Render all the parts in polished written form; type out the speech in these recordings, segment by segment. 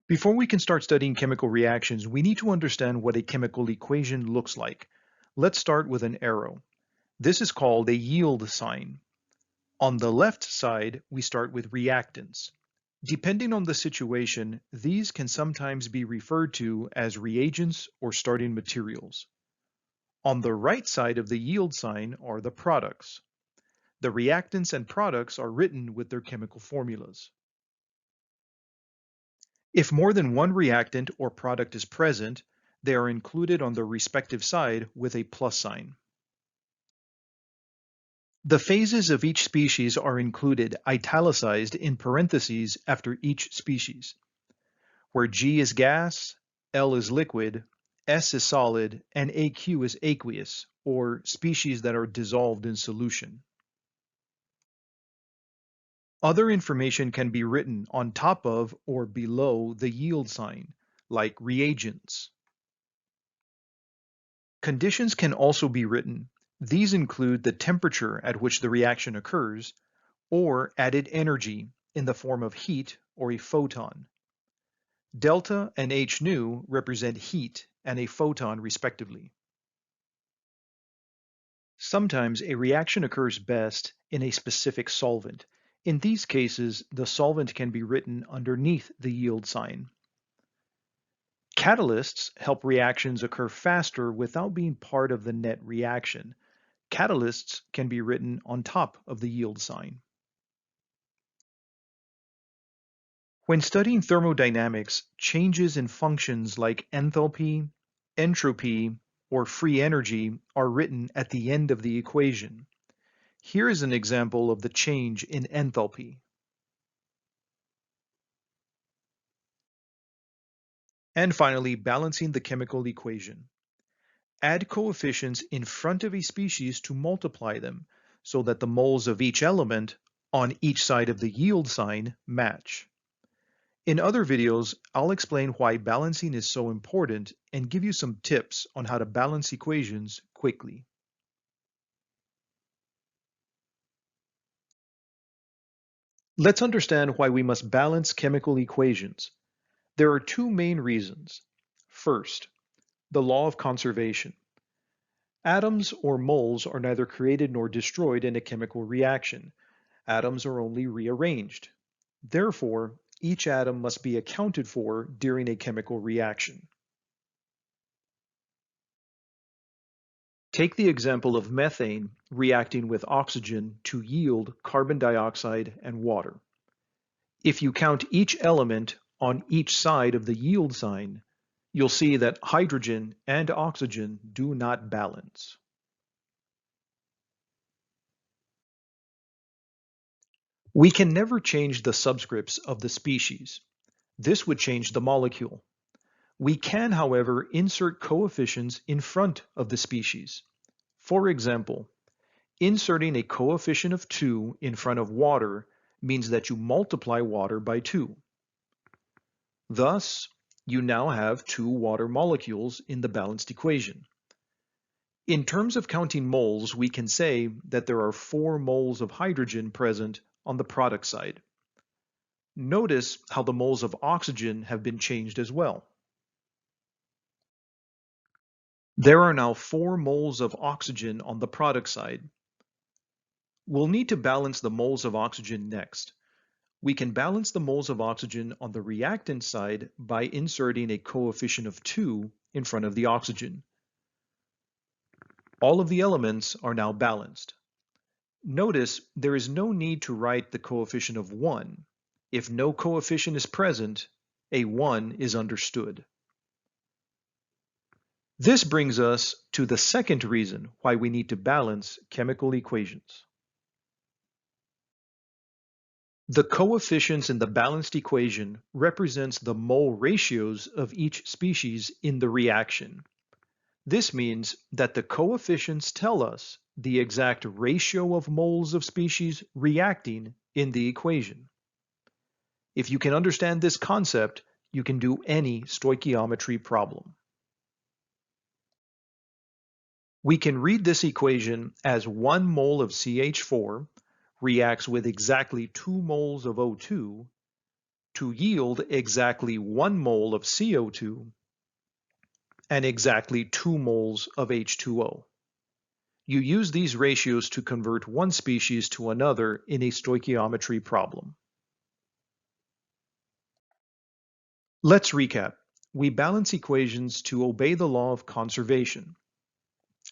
Before we can start studying chemical reactions, we need to understand what a chemical equation looks like. Let's start with an arrow. This is called a yield sign. On the left side, we start with reactants. Depending on the situation, these can sometimes be referred to as reagents or starting materials. On the right side of the yield sign are the products. The reactants and products are written with their chemical formulas. If more than one reactant or product is present, they are included on the respective side with a plus sign. The phases of each species are included italicized in parentheses after each species, where G is gas, L is liquid, S is solid, and AQ is aqueous, or species that are dissolved in solution. Other information can be written on top of or below the yield sign, like reagents. Conditions can also be written. These include the temperature at which the reaction occurs, or added energy in the form of heat or a photon. Delta and H nu represent heat and a photon respectively. Sometimes a reaction occurs best in a specific solvent. In these cases, the solvent can be written underneath the yield sign. Catalysts help reactions occur faster without being part of the net reaction. Catalysts can be written on top of the yield sign. When studying thermodynamics, changes in functions like enthalpy, entropy, or free energy are written at the end of the equation. Here is an example of the change in enthalpy. And finally, balancing the chemical equation. Add coefficients in front of a species to multiply them so that the moles of each element on each side of the yield sign match. In other videos, I'll explain why balancing is so important and give you some tips on how to balance equations quickly. Let's understand why we must balance chemical equations. There are two main reasons. First, the law of conservation. Atoms or moles are neither created nor destroyed in a chemical reaction. Atoms are only rearranged. Therefore, each atom must be accounted for during a chemical reaction. Take the example of methane reacting with oxygen to yield carbon dioxide and water. If you count each element on each side of the yield sign, you'll see that hydrogen and oxygen do not balance. We can never change the subscripts of the species. This would change the molecule. We can, however, insert coefficients in front of the species. For example, inserting a coefficient of 2 in front of water means that you multiply water by 2. Thus, you now have 2 water molecules in the balanced equation. In terms of counting moles, we can say that there are 4 moles of hydrogen present on the product side. Notice how the moles of oxygen have been changed as well. There are now 4 moles of oxygen on the product side. We'll need to balance the moles of oxygen next. We can balance the moles of oxygen on the reactant side by inserting a coefficient of 2 in front of the oxygen. All of the elements are now balanced. Notice there is no need to write the coefficient of 1. If no coefficient is present, a 1 is understood. This brings us to the second reason why we need to balance chemical equations. The coefficients in the balanced equation represents the mole ratios of each species in the reaction. This means that the coefficients tell us the exact ratio of moles of species reacting in the equation. If you can understand this concept, you can do any stoichiometry problem. We can read this equation as 1 mole of CH4 reacts with exactly 2 moles of O2 to yield exactly 1 mole of CO2 and exactly 2 moles of H2O. You use these ratios to convert one species to another in a stoichiometry problem. Let's recap. We balance equations to obey the law of conservation.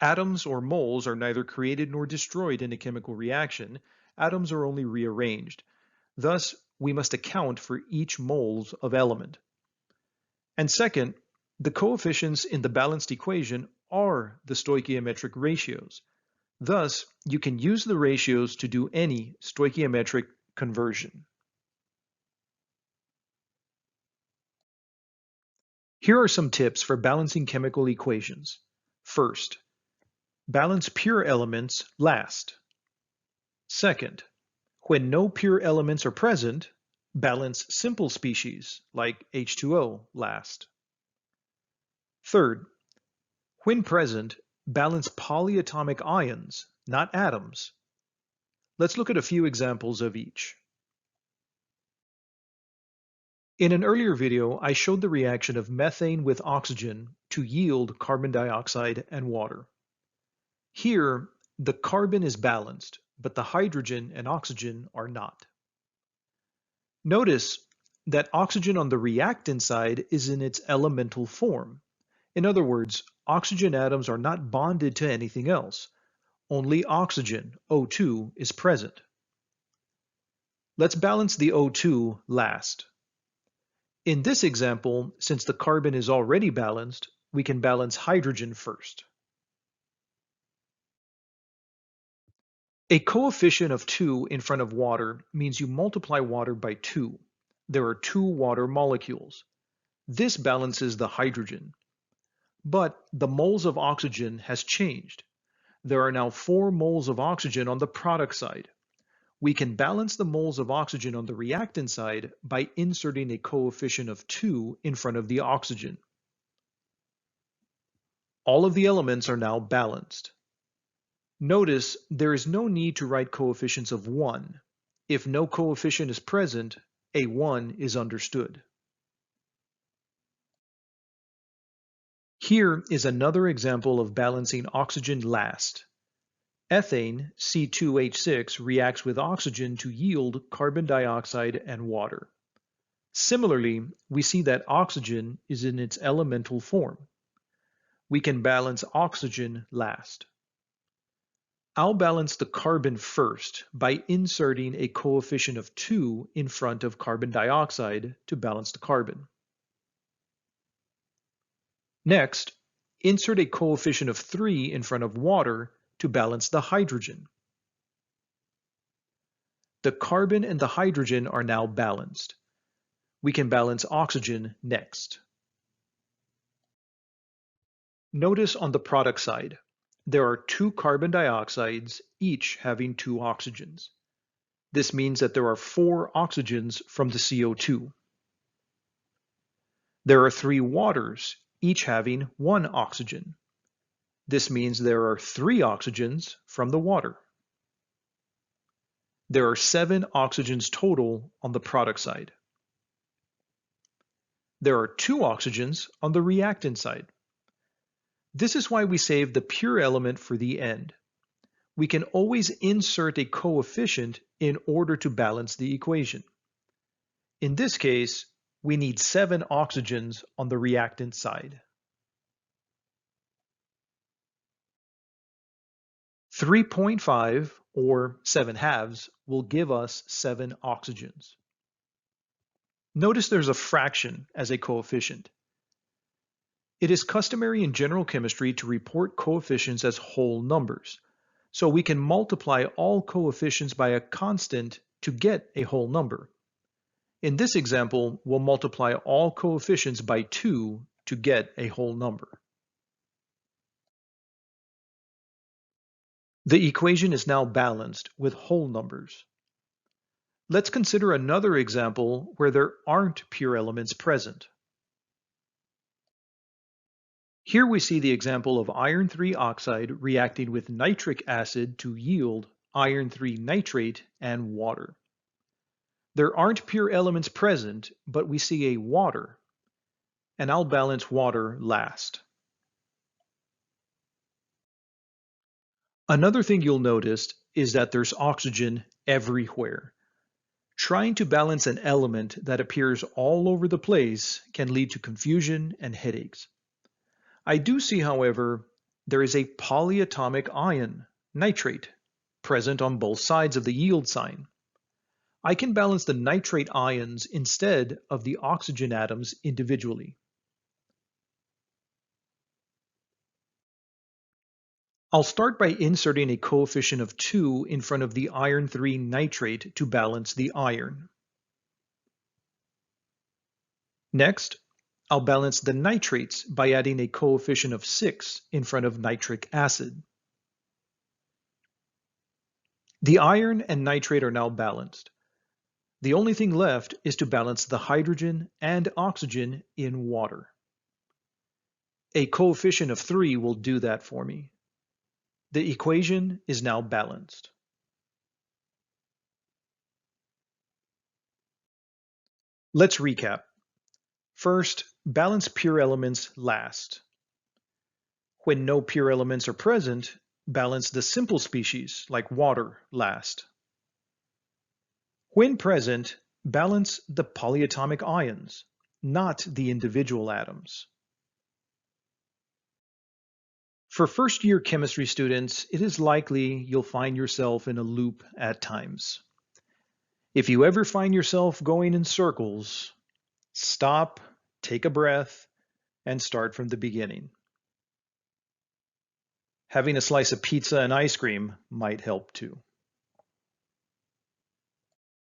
Atoms or moles are neither created nor destroyed in a chemical reaction. Atoms are only rearranged. Thus, we must account for each moles of element. And second, the coefficients in the balanced equation are the stoichiometric ratios. Thus, you can use the ratios to do any stoichiometric conversion. Here are some tips for balancing chemical equations. First, balance pure elements last. Second, when no pure elements are present, balance simple species like H2O last. Third, when present, balance polyatomic ions, not atoms. Let's look at a few examples of each. In an earlier video, I showed the reaction of methane with oxygen to yield carbon dioxide and water. Here, the carbon is balanced, but the hydrogen and oxygen are not. Notice that oxygen on the reactant side is in its elemental form. In other words, oxygen atoms are not bonded to anything else. Only oxygen, O2, is present. Let's balance the O2 last. In this example, since the carbon is already balanced, we can balance hydrogen first. A coefficient of 2 in front of water means you multiply water by 2. There are 2 water molecules. This balances the hydrogen. But the moles of oxygen has changed. There are now 4 moles of oxygen on the product side. We can balance the moles of oxygen on the reactant side by inserting a coefficient of 2 in front of the oxygen. All of the elements are now balanced. Notice there is no need to write coefficients of 1. If no coefficient is present, a 1 is understood. Here is another example of balancing oxygen last. Ethane, C2H6, reacts with oxygen to yield carbon dioxide and water. Similarly, we see that oxygen is in its elemental form. We can balance oxygen last. I'll balance the carbon first by inserting a coefficient of 2 in front of carbon dioxide to balance the carbon. Next, insert a coefficient of 3 in front of water to balance the hydrogen. The carbon and the hydrogen are now balanced. We can balance oxygen next. Notice on the product side, there are 2 carbon dioxides, each having 2 oxygens. This means that there are 4 oxygens from the CO2. There are 3 waters, each having 1 oxygen. This means there are 3 oxygens from the water. There are 7 oxygens total on the product side. There are 2 oxygens on the reactant side. This is why we save the pure element for the end. We can always insert a coefficient in order to balance the equation. In this case, we need 7 oxygens on the reactant side. 3.5 or 7/2 will give us 7 oxygens. Notice there's a fraction as a coefficient. It is customary in general chemistry to report coefficients as whole numbers, so we can multiply all coefficients by a constant to get a whole number. In this example, we'll multiply all coefficients by 2 to get a whole number. The equation is now balanced with whole numbers. Let's consider another example where there aren't pure elements present. Here we see the example of iron 3 oxide reacting with nitric acid to yield iron 3 nitrate and water. There aren't pure elements present, but we see a water, and I'll balance water last. Another thing you'll notice is that there's oxygen everywhere. Trying to balance an element that appears all over the place can lead to confusion and headaches. I do see, however, there is a polyatomic ion, nitrate, present on both sides of the yield sign. I can balance the nitrate ions instead of the oxygen atoms individually. I'll start by inserting a coefficient of 2 in front of the iron 3 nitrate to balance the iron. Next, I'll balance the nitrates by adding a coefficient of 6 in front of nitric acid. The iron and nitrate are now balanced. The only thing left is to balance the hydrogen and oxygen in water. A coefficient of 3 will do that for me. The equation is now balanced. Let's recap. First, balance pure elements last. When no pure elements are present, balance the simple species, like water, last. When present, balance the polyatomic ions, not the individual atoms. For first-year chemistry students, it is likely you'll find yourself in a loop at times. If you ever find yourself going in circles, stop, take a breath, and start from the beginning. Having a slice of pizza and ice cream might help too.